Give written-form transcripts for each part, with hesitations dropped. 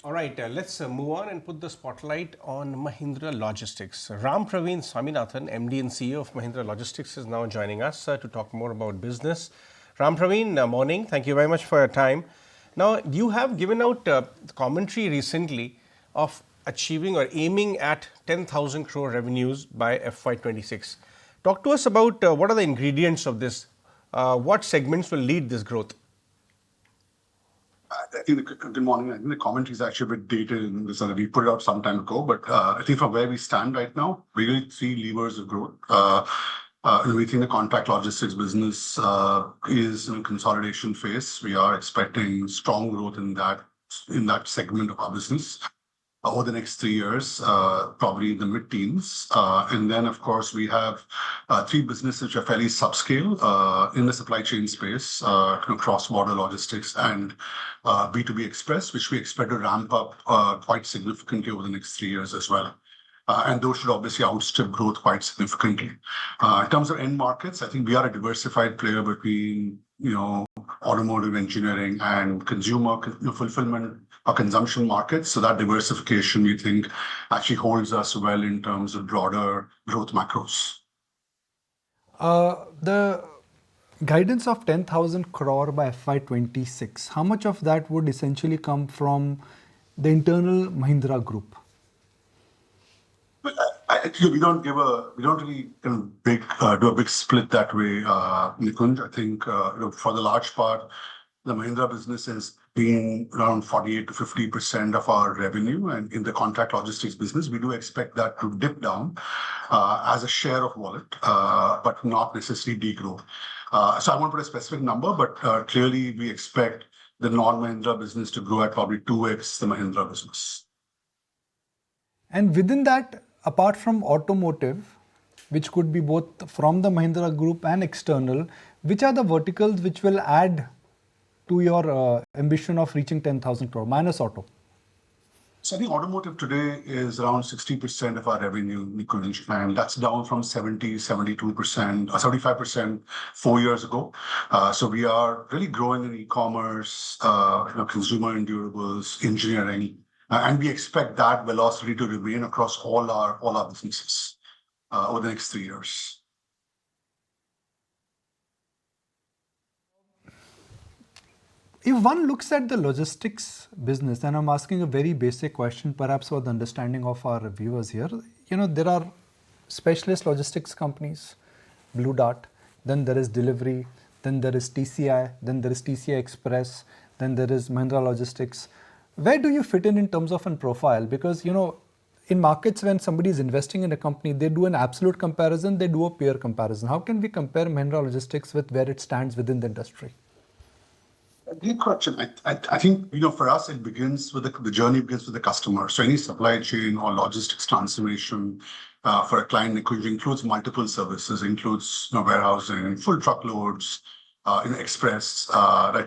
All right, let's move on and put the spotlight on Mahindra Logistics. Rampraveen Swaminathan, MD and CEO of Mahindra Logistics, is now joining us to talk more about business. Rampraveen, morning. Thank you very much for your time. Now, you have given out commentary recently of achieving or aiming at 10,000 crore revenues by FY26. Talk to us about what are the ingredients of this? What segments will lead this growth? I think good morning. I think the commentary is actually a bit dated in this. We put it out some time ago, but I think from where we stand right now, we really three levers of growth. We think the contract logistics business is in a consolidation phase. We are expecting strong growth in that segment of our business over the next 3 years, probably in the mid-teens. And then, of course, we have three businesses which are fairly subscale in the supply chain space, cross-border logistics and B2B Express, which we expect to ramp up quite significantly over the next 3 years as well. And those should obviously outstrip growth quite significantly. In terms of end markets, I think we are a diversified player between, automotive engineering and consumer fulfillment or consumption markets. So that diversification, we think, actually holds us well in terms of broader growth macros. The guidance of 10,000 crore by FY26, how much of that would essentially come from the internal Mahindra Group? Actually, we don't really do a big split that way, Nikunj. I think for the large part, the Mahindra business has been around 48 to 50% of our revenue, and in the contract logistics business, we do expect that to dip down as a share of wallet, but not necessarily degrow. So I won't put a specific number, but clearly we expect the non-Mahindra business to grow at probably 2x the Mahindra business. And within that, apart from automotive, which could be both from the Mahindra Group and external, which are the verticals which will add to your ambition of reaching 10,000 crore minus auto? So I think automotive today is around 60% of our revenue, Nikunj, and that's down from 72%, or 75% 4 years ago. So we are really growing in e-commerce, consumer and durables, engineering, and we expect that velocity to remain across all our businesses over the next 3 years. If one looks at the logistics business, and I'm asking a very basic question, perhaps for the understanding of our viewers here, there are specialist logistics companies, Blue Dart, then there is Delivery, then there is TCI, then there is TCI Express, then there is Mahindra Logistics. Where do you fit in terms of a profile? Because, in markets, when somebody is investing in a company, they do an absolute comparison, they do a peer comparison. How can we compare Mahindra Logistics with where it stands within the industry? Good question. I think, for us, it begins with the journey begins with the customer. So any supply chain or logistics transformation for a client includes multiple services, includes warehousing, full truckloads, express,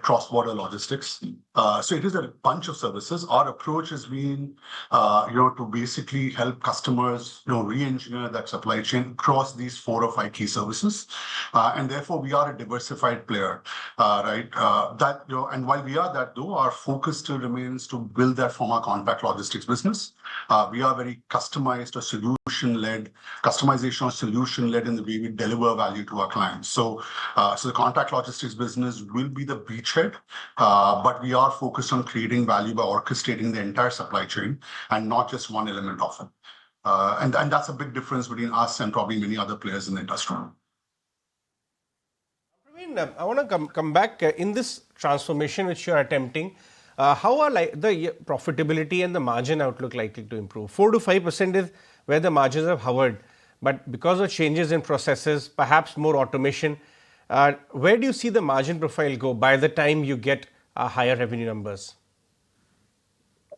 cross-border logistics. So it is a bunch of services. Our approach has been, to basically help customers, re-engineer that supply chain across these 4 or 5 key services. And therefore, we are a diversified player, right? And while we are that, though, our focus still remains to build that from our contract logistics business. We are very customization or solution-led in the way we deliver value to our clients. So the contract logistics business will be the beachhead, but we are focused on creating value by orchestrating the entire supply chain and not just one element of it. And that's a big difference between us and probably many other players in the industry. I want to come back in this transformation which you are attempting. How are the profitability and the margin outlook likely to improve? 4 to 5% is where the margins have hovered, but because of changes in processes, perhaps more automation, where do you see the margin profile go by the time you get higher revenue numbers?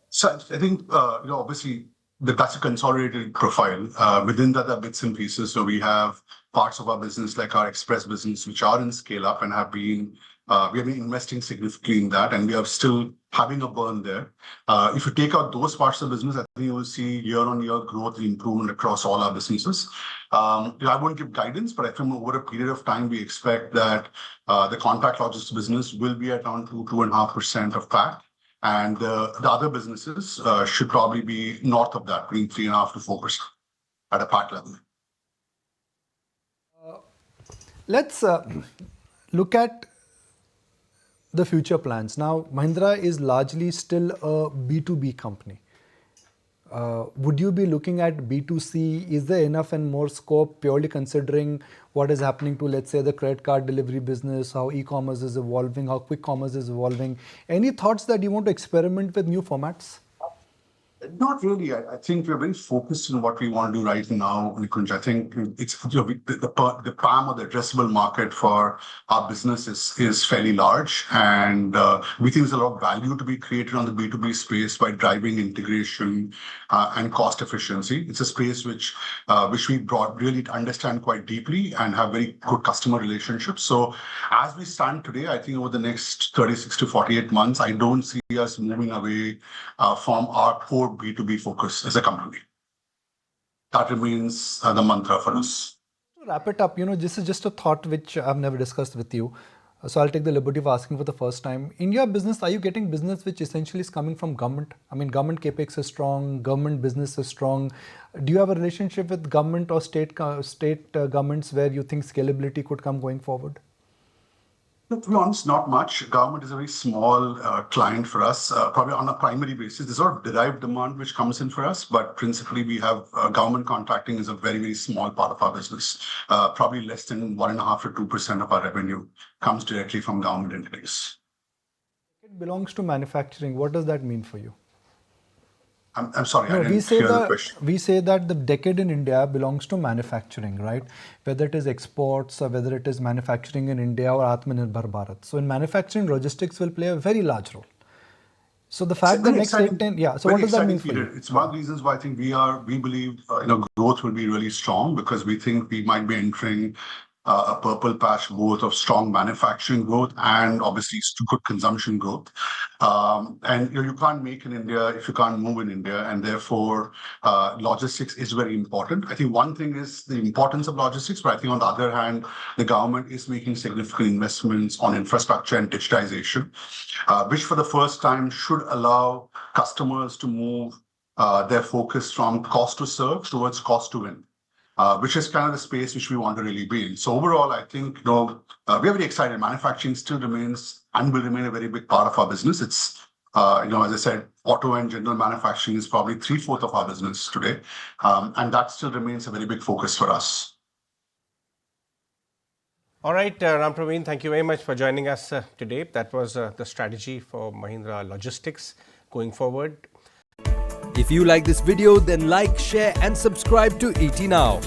So I think, obviously, that's a consolidated profile. Within that, there are bits and pieces. So we have parts of our business, like our express business, which are in scale up and we have been investing significantly in that, and we are still having a burn there. If you take out those parts of the business, I think you will see year-on-year growth and improvement across all our businesses. I won't give guidance, but I think over a period of time, we expect that the contract logistics business will be at around 2.5% of PAT. And the other businesses should probably be north of that, between 3.5% to 4% at a PAT level. Let's look at the future plans. Now, Mahindra is largely still a B2B company. Would you be looking at B2C? Is there enough and more scope purely considering what is happening to, let's say, the credit card delivery business, how e-commerce is evolving, how quick commerce is evolving? Any thoughts that you want to experiment with new formats? Not really. I think we're very focused on what we want to do right now, Nikunj. I think it's the PAM or the addressable market for our business is fairly large, and we think there's a lot of value to be created on the B2B space by driving integration and cost efficiency. It's a space which we really understand quite deeply and have very good customer relationships. So as we stand today, I think over the next 36 to 48 months, I don't see us moving away from our core B2B focus as a company. That remains the mantra for us. To wrap it up, this is just a thought which I've never discussed with you. So I'll take the liberty of asking for the first time. In your business, are you getting business which essentially is coming from government? I mean, government Capex is strong, government business is strong. Do you have a relationship with government or state governments where you think scalability could come going forward? To be honest, not much. Government is a very small client for us, probably on a primary basis. There's sort of derived demand which comes in for us, but principally we have government contracting is a very, very small part of our business. Probably less than 1.5% to 2% of our revenue comes directly from government entities. It belongs to manufacturing. What does that mean for you? I'm sorry, No, I didn't hear the question. We say that the decade in India belongs to manufacturing, right? Whether it is exports or whether it is manufacturing in India or Atmanirbhar Bharat. So in manufacturing, logistics will play a very large role. So the fact that next 10, so what does that mean for you? It's one of the reasons why I think we believe growth will be really strong, because we think we might be entering a purple patch both of strong manufacturing growth and obviously good consumption growth. And you can't make in India if you can't move in India, and therefore logistics is very important. I think one thing is the importance of logistics, but I think on the other hand, the government is making significant investments on infrastructure and digitization, which for the first time should allow customers to move their focus from cost to serve towards cost to win. Which is kind of the space which we want to really be in. So overall, I think we're very excited. Manufacturing still remains and will remain a very big part of our business. It's as I said, auto and general manufacturing is probably 3/4 of our business today, and that still remains a very big focus for us. All right, Rampraveen, thank you very much for joining us today. That was the strategy for Mahindra Logistics going forward. If you like this video, then like, share and subscribe to ET Now.